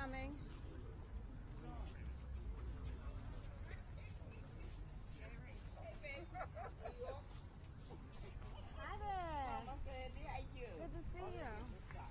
coming. Hi there. Good to see you. Hey, Kai.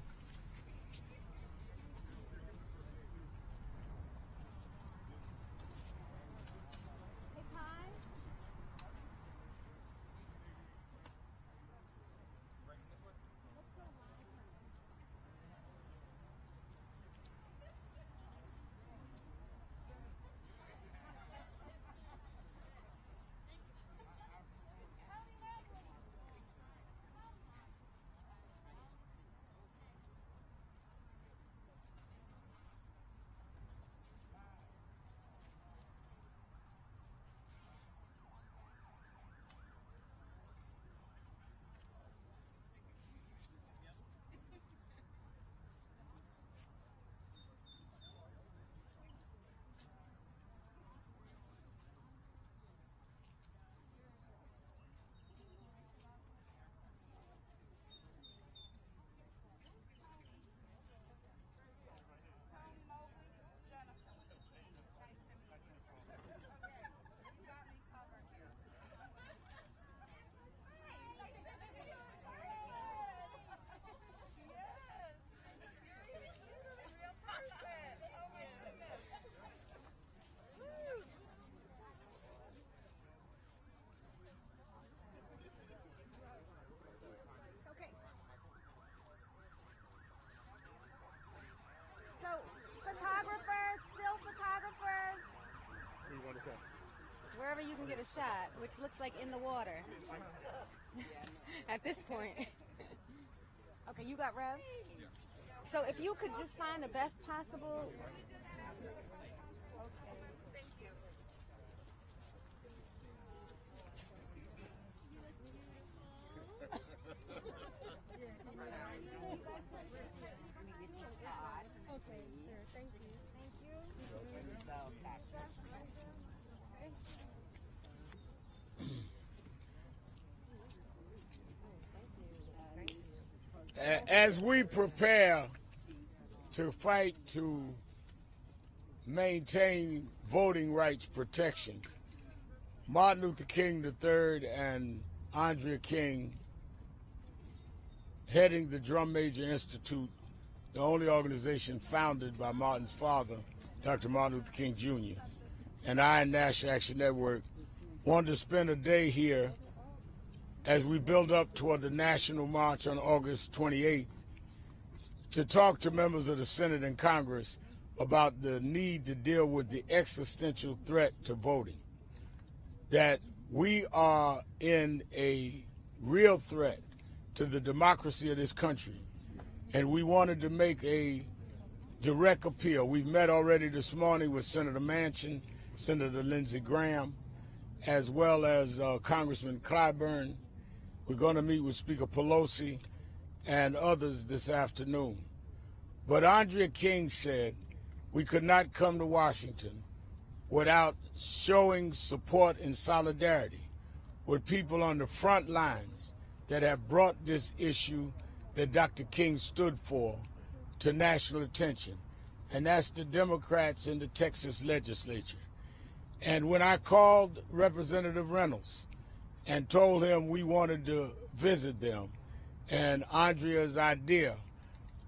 So, photographers, still photographers. What do you want to say? Wherever you can get a shot, which looks like in the water. At this point. Okay, you got Rev? Yeah. So if you could just find the best possible. Thank you. Okay, sure. Thank you. Thank you. As we prepare to fight to maintain voting rights protection, Martin Luther King III and Arndrea King, heading the Drum Major Institute, the only organization founded by Martin's father, Dr. Martin Luther King Jr., and I and National Action Network wanted to spend a day here as we build up toward the National March on August 28th to talk to members of the Senate and Congress about the need to deal with the existential threat to voting, that we are in a real threat to the democracy of this country, and we wanted to make a direct appeal. We've met already this morning with Senator Manchin, Senator Lindsey Graham, as well as Congressman Clyburn. We're going to meet with Speaker Pelosi and others this afternoon. But Arndrea King said we could not come to Washington without showing support and solidarity with people on the front lines that have brought this issue that Dr. King stood for to national attention, and that's the Democrats in the Texas legislature. And when I called Representative Reynolds and told him we wanted to visit them, and Andrea's idea,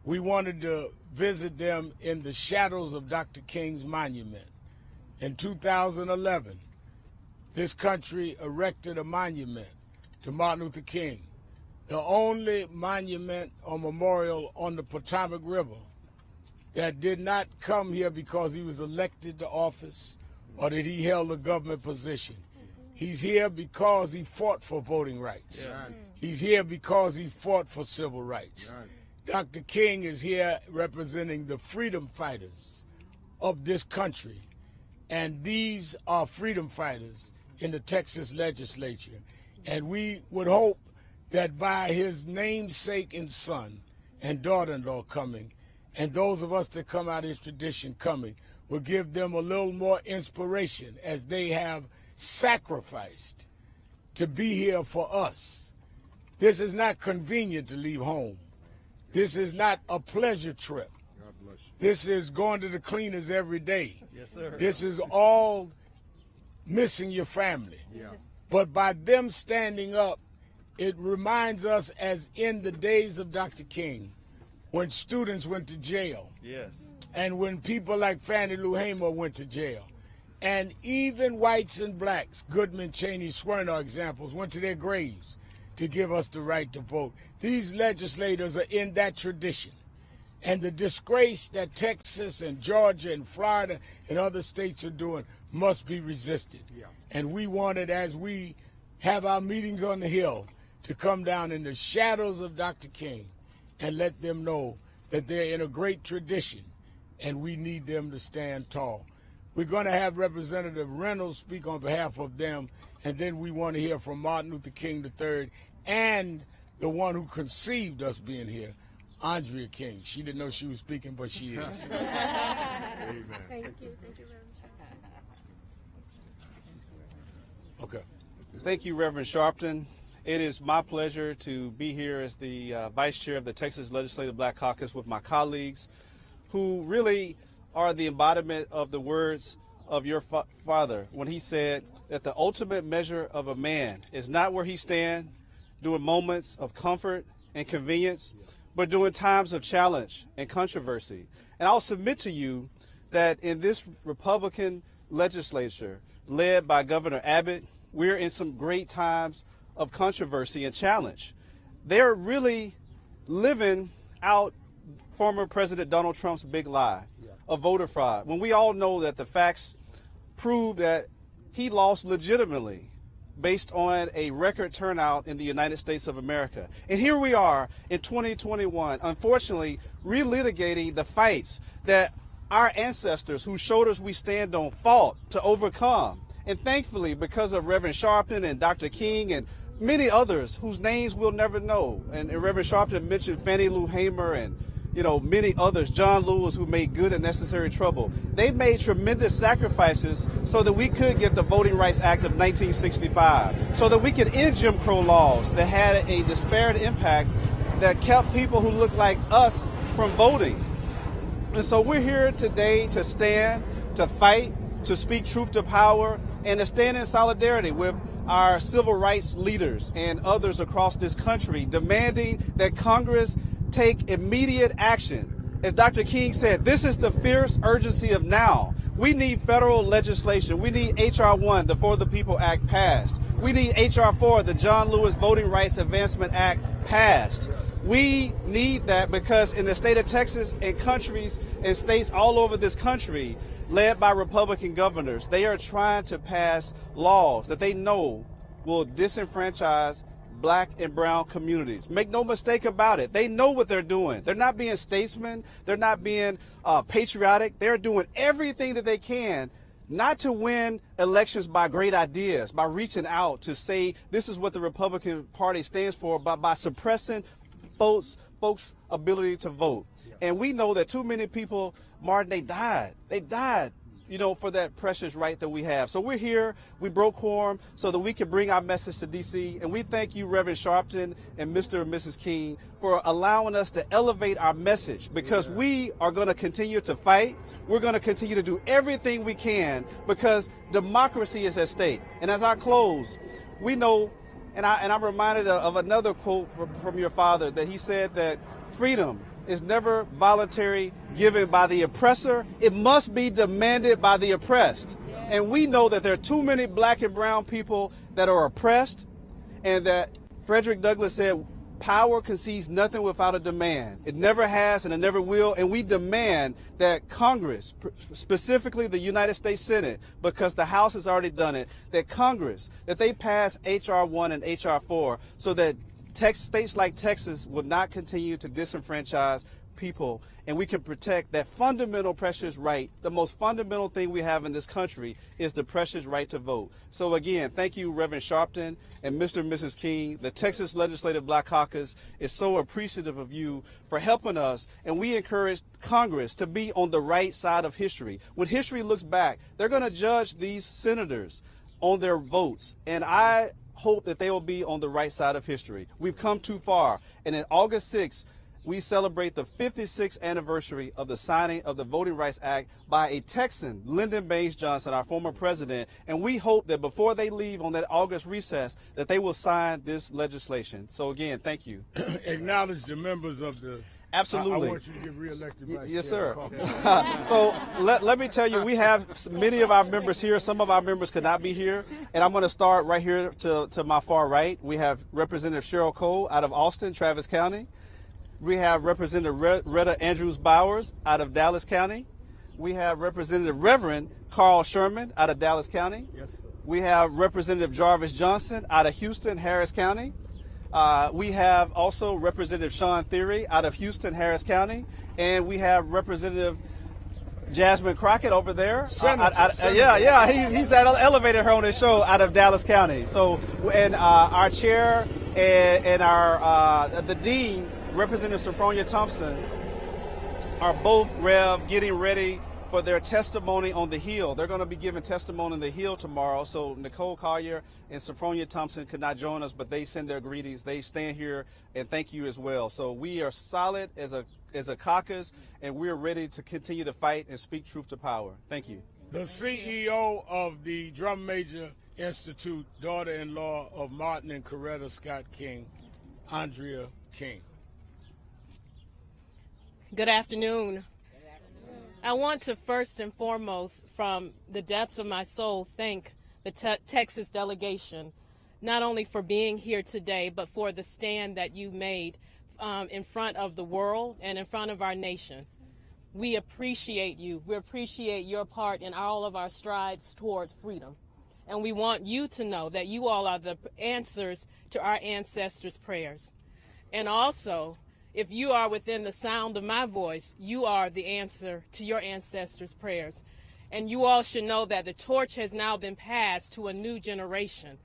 we wanted to visit them in the shadows of Dr. King's monument. In 2011, this country erected a monument to Martin Luther King, the only monument or memorial on the Potomac River that did not come here because he was elected to office or that he held a government position. He's here because he fought for voting rights. Yeah. He's here because he fought for civil rights. Yeah. Dr. King is here representing the freedom fighters of this country. And these are freedom fighters in the Texas legislature. And we would hope that by his namesake and son and daughter-in-law coming, and those of us that come out of his tradition coming, will give them a little more inspiration as they have sacrificed to be here for us. This is not convenient to leave home. This is not a pleasure trip. God bless you. This is going to the cleaners every day. Yes, sir. This is all missing your family. Yeah. But by them standing up, it reminds us, as in the days of Dr. King, when students went to jail, Yes. and when people like Fannie Lou Hamer went to jail, and even whites and blacks, Goodman, Cheney, Swerner examples, went to their graves to give us the right to vote. These legislators are in that tradition. And the disgrace that Texas and Georgia and Florida and other states are doing must be resisted. Yeah. And we wanted, as we have our meetings on the Hill, to come down in the shadows of Dr. King and let them know that they're in a great tradition and we need them to stand tall. We're going to have Representative Reynolds speak on behalf of them, and then we want to hear from Martin Luther King III and the one who conceived us being here, Arndrea King. She didn't know she was speaking, but she is. Amen. Thank you. Thank you, Reverend Sharpton. Okay. Thank you, Reverend Sharpton. It is my pleasure to be here as the Vice Chair of the Texas Legislative Black Caucus with my colleagues, who really are the embodiment of the words of your father when he said that the ultimate measure of a man is not where he stands during moments of comfort and convenience, but during times of challenge and controversy. And I'll submit to you that in this Republican legislature led by Governor Abbott, we're in some great times of controversy and challenge. They're really living out former President Donald Trump's big lie of voter fraud, when we all know that the facts prove that he lost legitimately based on a record turnout in the United States of America. And here we are in 2021, unfortunately, relitigating the fights that our ancestors, whose shoulders we stand on, fought to overcome. And thankfully, because of Reverend Sharpton and Dr. King and many others whose names we'll never know, and Reverend Sharpton mentioned Fannie Lou Hamer and many others, John Lewis, who made good and necessary trouble. They made tremendous sacrifices so that we could get the Voting Rights Act of 1965, so that we could end Jim Crow laws that had a disparate impact that kept people who look like us from voting. And so we're here today to stand, to fight, to speak truth to power, and to stand in solidarity with our civil rights leaders and others across this country, demanding that Congress take immediate action. As Dr. King said, this is the fierce urgency of now. We need federal legislation. We need H.R. 1, the For the People Act, passed. We need H.R. 4, the John Lewis Voting Rights Advancement Act, passed. We need that because in the state of Texas and countries and states all over this country, led by Republican governors, they are trying to pass laws that they know will disenfranchise Black and brown communities. Make no mistake about it. They know what they're doing. They're not being statesmen. They're not being patriotic. They're doing everything that they can not to win elections by great ideas, by reaching out to say this is what the Republican Party stands for, but by suppressing folks' ability to vote. And we know that too many people, Martin, they died. They died, for that precious right that we have. So we're here, we broke quorum so that we can bring our message to D.C. And we thank you, Reverend Sharpton and Mr. and Mrs. King, for allowing us to elevate our message, because we are going to continue to fight. We're going to continue to do everything we can because democracy is at stake. And as I close, we know, and I'm reminded of another quote from your father, that he said that freedom is never voluntary given by the oppressor. It must be demanded by the oppressed. And we know that there are too many Black and brown people that are oppressed, and that Frederick Douglass said, power concedes nothing without a demand. It never has and it never will. And we demand that Congress, specifically the United States Senate, because the House has already done it, that Congress, that they pass H.R. 1 and H.R. 4 so that states like Texas will not continue to disenfranchise people, and we can protect that fundamental precious right. The most fundamental thing we have in this country is the precious right to vote. So again, thank you, Reverend Sharpton and Mr. and Mrs. King. The Texas Legislative Black Caucus is so appreciative of you for helping us, and we encourage Congress to be on the right side of history. When history looks back, they're going to judge these senators on their votes, and I hope that they will be on the right side of history. We've come too far, and on August 6th, we celebrate the 56th anniversary of the signing of the Voting Rights Act by a Texan, Lyndon Baines Johnson, our former president, and we hope that before they leave on that August recess that they will sign this legislation. So again, thank you. Acknowledge the members of the... Absolutely. I want you to get reelected. Yes, sir. So let me tell you, we have many of our members here. Some of our members could not be here. And I'm going to start right here to my far right. We have Representative Cheryl Cole out of Austin, Travis County. We have Representative Retta Andrews Bowers out of Dallas County. We have Representative Reverend Carl Sherman out of Dallas County. Yes, sir. We have Representative Jarvis Johnson out of Houston, Harris County. We have also Representative Sean Theory out of Houston, Harris County, and we have Representative Jasmine Crockett over there. He's elevated her on his show out of Dallas County. So, and our chair and our the dean, Representative Sophronia Thompson, are both getting ready for their testimony on the Hill. They're going to be giving testimony on the Hill tomorrow. So Nicole Collier and Sophronia Thompson could not join us, but they send their greetings. They stand here and thank you as well. So we are solid as a caucus, and we're ready to continue to fight and speak truth to power. Thank you. The CEO of the Drum Major Institute, daughter-in-law of Martin and Coretta Scott King, Arndrea King. Good afternoon. I want to first and foremost, from the depths of my soul, thank the Texas delegation, not only for being here today, but for the stand that you made in front of the world and in front of our nation. We appreciate you. We appreciate your part in all of our strides toward freedom. And we want you to know that you all are the answers to our ancestors' prayers. And also, if you are within the sound of my voice, you are the answer to your ancestors' prayers. And you all should know that the torch has now been passed to a new generation.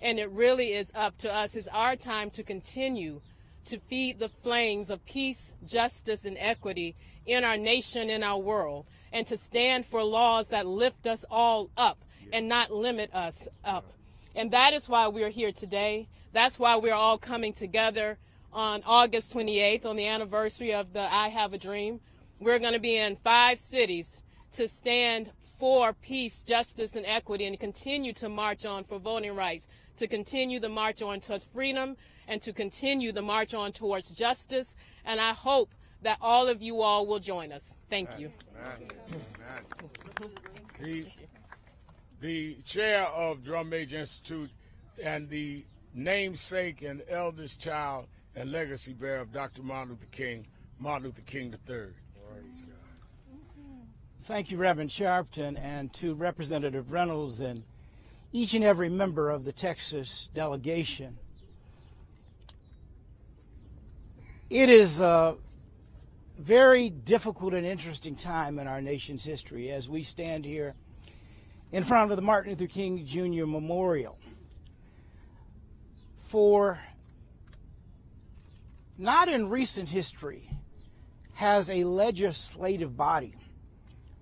And it really is up to us. It's our time to continue to feed the flames of peace, justice, and equity in our nation, in our world, and to stand for laws that lift us all up and not limit us up. And that is why we're here today. That's why we're all coming together on August 28th, on the anniversary of the I Have a Dream. We're going to be in 5 cities to stand for peace, justice, and equity, and continue to march on for voting rights, to continue the march on towards freedom, and to continue the march on towards justice. And I hope that all of you all will join us. Thank you. The chair of Drum Major Institute and the namesake and eldest child and legacy bearer of Dr. Martin Luther King III. Thank you, Reverend Sharpton, and to Representative Reynolds and each and every member of the Texas delegation. It is a very difficult and interesting time in our nation's history as we stand here in front of the Martin Luther King Jr. Memorial. For not in recent history has a legislative body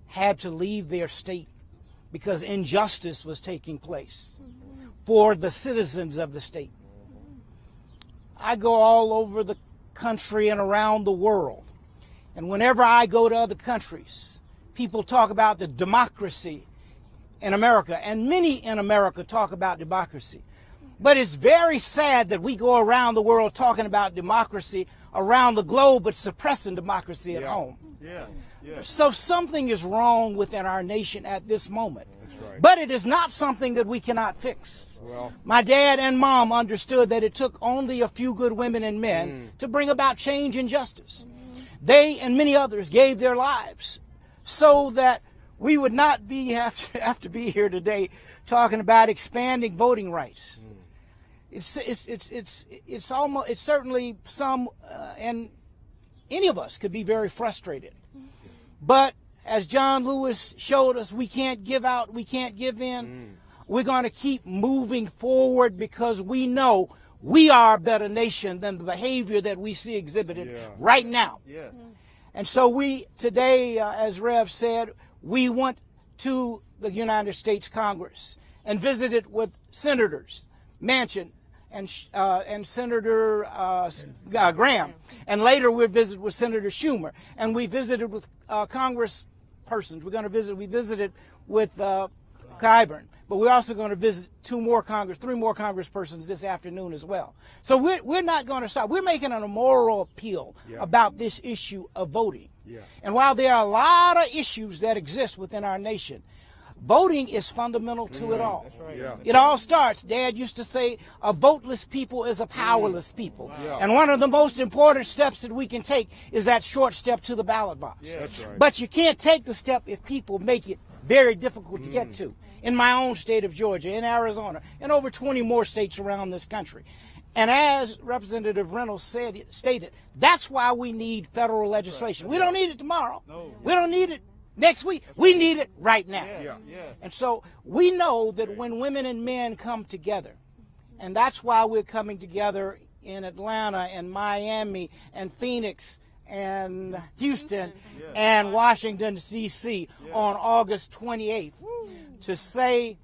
had to leave their state because injustice was taking place for the citizens of the state. I go all over the country and around the world, and whenever I go to other countries, people talk about the democracy in America, and many in America talk about democracy. But it's very sad that we go around the world talking about democracy around the globe, but suppressing democracy at home. So something is wrong within our nation at this moment. Right. But it is not something that we cannot fix. Well, my dad and mom understood that it took only a few good women and men to bring about change and justice. They and many others gave their lives so that we would not have to be here today talking about expanding voting rights. It's certainly some, and any of us could be very frustrated. But as John Lewis showed us, we can't give out, we can't give in. We're going to keep moving forward because we know we are a better nation than the behavior that we see exhibited right now. Yes. And so we today, as Rev said, we went to the United States Congress and visited with Senators Manchin and Senator Graham, and later we'll visit with Senator Schumer, and we visited with Congresspersons. We visited with Clyburn, but we're also going to visit three more Congresspersons this afternoon as well. So we're not going to stop. We're making a moral appeal about this issue of voting. And while there are a lot of issues that exist within our nation, voting is fundamental to it all. It all starts, Dad used to say, a voteless people is a powerless people. And one of the most important steps that we can take is that short step to the ballot box. But you can't take the step if people make it very difficult to get to. In my own state of Georgia, in Arizona, and over 20 more states around this country. And as Representative Reynolds stated, that's why we need federal legislation. We don't need it tomorrow. We don't need it next week. We need it right now. And so we know that when women and men come together, and that's why we're coming together in Atlanta and Miami and Phoenix and Houston and Washington, D.C. on August 28th to say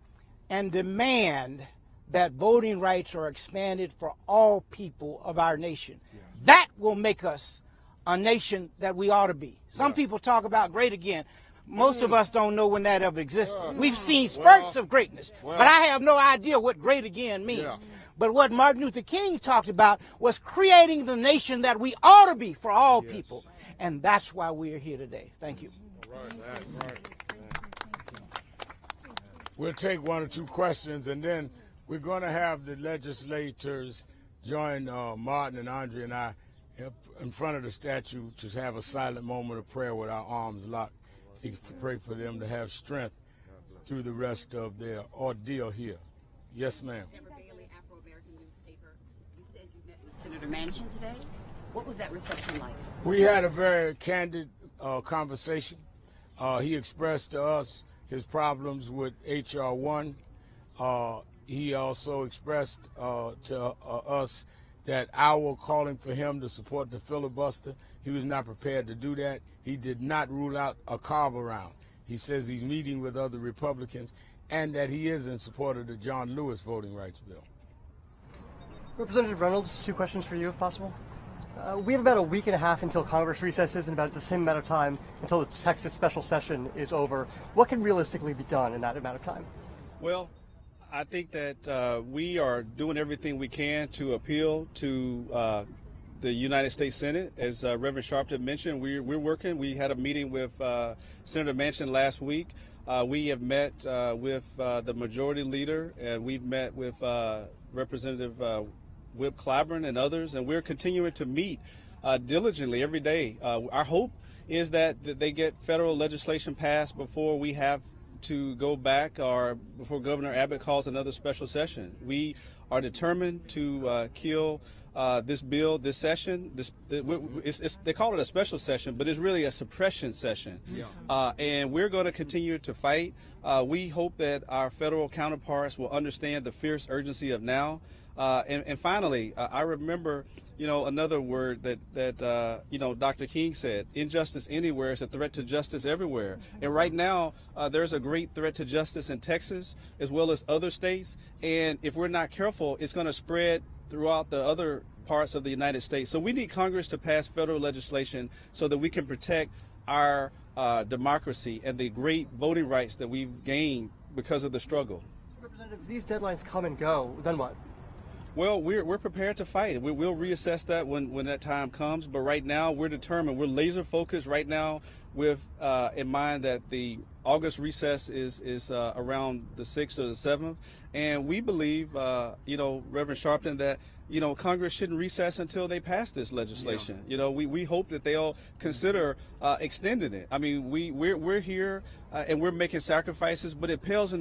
and demand that voting rights are expanded for all people of our nation. That will make us a nation that we ought to be. Some people talk about great again. Most of us don't know when that ever existed. We've seen spurts of greatness, but I have no idea what great again means. But what Martin Luther King talked about was creating the nation that we ought to be for all people. And that's why we are here today. Thank you. We'll take one or two questions, and then we're going to have the legislators join Martin and Arndrea and I in front of the statue to have a silent moment of prayer with our arms locked. To pray for them to have strength through the rest of their ordeal here. Yes, ma'am. Afro-American newspaper. You said you met with Senator Manchin today. What was that reception like? We had a very candid conversation. He expressed to us his problems with H.R. 1. He also expressed to us that our calling for him to support the filibuster, he was not prepared to do that. He did not rule out a carve around. He says he's meeting with other Republicans and that he is in support of the John Lewis voting rights bill. Representative Reynolds, two questions for you, if possible. We have about a week and a half until Congress recesses and about the same amount of time until the Texas special session is over. What can realistically be done in that amount of time? Well, I think that we are doing everything we can to appeal to the United States Senate. As Reverend Sharpton mentioned, we're working. We had a meeting with Senator Manchin last week. We have met with the majority leader, and we've met with Representative Whip Clyburn and others, and we're continuing to meet diligently every day. Our hope is that they get federal legislation passed before we have to go back or before Governor Abbott calls another special session. We are determined to kill this bill this session. They call it a special session, but it's really a suppression session. And we're going to continue to fight. We hope that our federal counterparts will understand the fierce urgency of now. And finally, I remember, another word that Dr. King said: injustice anywhere is a threat to justice everywhere. And right now, there's a great threat to justice in Texas as well as other states. And if we're not careful, it's going to spread throughout the other parts of the United States. So we need Congress to pass federal legislation so that we can protect our democracy and the great voting rights that we've gained because of the struggle. Representative, these deadlines come and go. Then what? Well, we're prepared to fight. We'll reassess that when that time comes. But right now, we're determined. We're laser focused right now with in mind that the August recess is around the 6th or the 7th. And we believe, Reverend Sharpton, that, Congress shouldn't recess until they pass this legislation. We hope that they'll consider extending it. I mean, we're here and we're making sacrifices, but it pales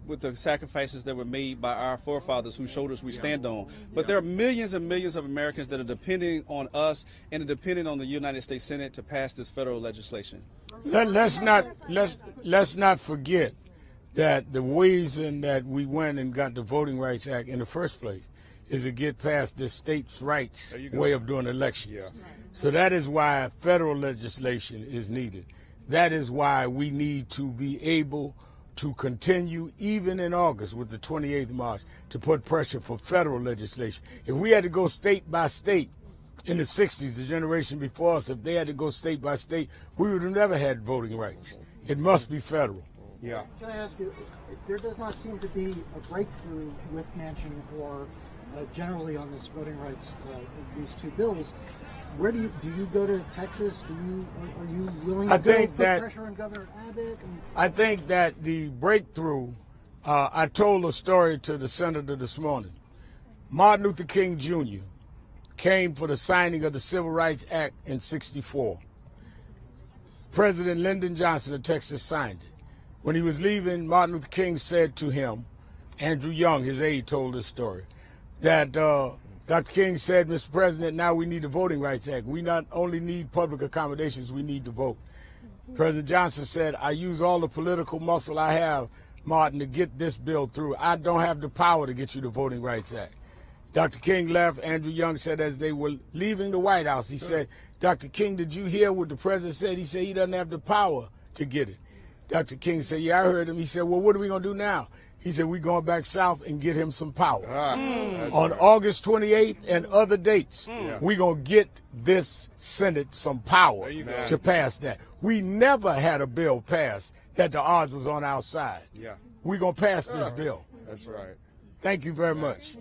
with the sacrifices that were made by our forefathers whose shoulders we stand on. But there are millions and millions of Americans that are depending on us and are depending on the United States Senate to pass this federal legislation. Let's not forget that the reason that we went and got the Voting Rights Act in the first place is to get past this states' rights way of doing elections. So that is why federal legislation is needed. That is why we need to be able to continue even in August with the 28th March to put pressure for federal legislation. If we had to go state by state in the 60s, the generation before us, if they had to go state by state, we would have never had voting rights. It must be federal. Yeah. Can I ask you, there does not seem to be a breakthrough with Manchin or generally on this voting rights, these two bills. Where do you go to Texas? Are you willing to put pressure on Governor Abbott? I think that the breakthrough, I told a story to the senator this morning. Martin Luther King Jr. came for the signing of the Civil Rights Act in '64. President Lyndon Johnson of Texas signed it. When he was leaving, Martin Luther King said to him, Andrew Young, his aide, told this story, that Dr. King said, Mr. President, now we need the Voting Rights Act. We not only need public accommodations, we need to vote. President Johnson said, I use all the political muscle I have, Martin, to get this bill through. I don't have the power to get you the Voting Rights Act. Dr. King left. Andrew Young said as they were leaving the White House, he said, Dr. King, did you hear what the president said? He said he doesn't have the power to get it. Dr. King said, yeah, I heard him. He said, well, what are we going to do now? He said, we're going back south and get him some power. On right. August 28th and other dates, we're going to get this Senate some power to pass that. We never had a bill passed that the odds was on our side. Yeah. We're going to pass this bill. That's right. Thank you very much.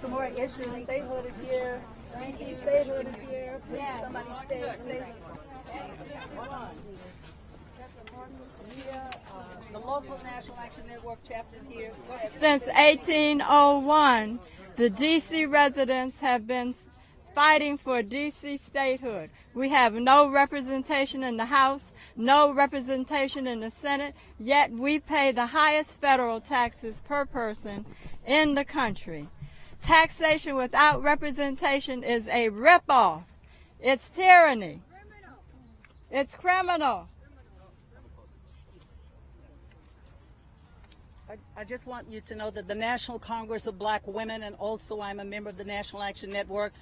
Some more issues. Statehood is here. DC statehood is here. Somebody state. The local National Action Network chapters here. Since 1801, the DC residents have been fighting for DC statehood. We have no representation in the House, no representation in the Senate, yet we pay the highest federal taxes per person in the country. Taxation without representation is a ripoff. It's tyranny. It's criminal. I just want you to know that the National Congress of Black Women, and also I'm a member of the National Action Network,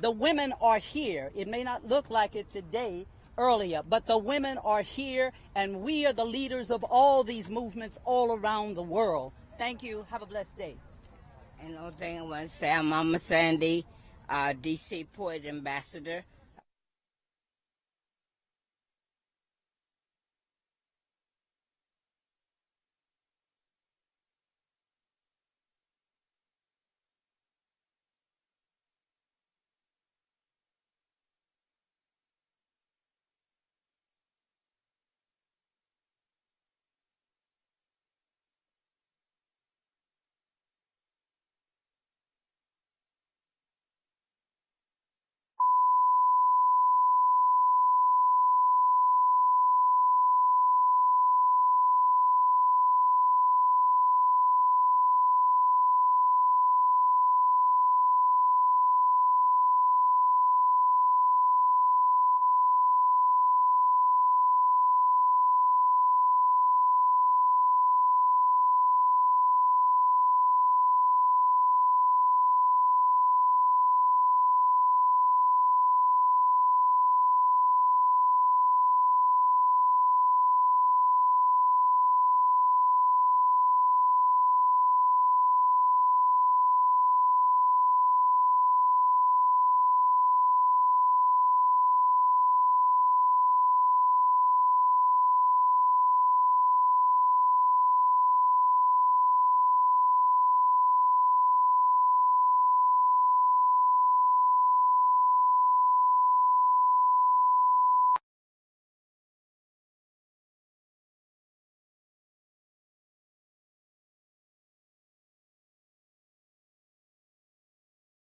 the women are here. It may not look like it today, earlier, but the women are here, and we are the leaders of all these movements all around the world. Thank you. Have a blessed day. And the thing I want to say, I'm Mama Sandy, DC Poet Ambassador.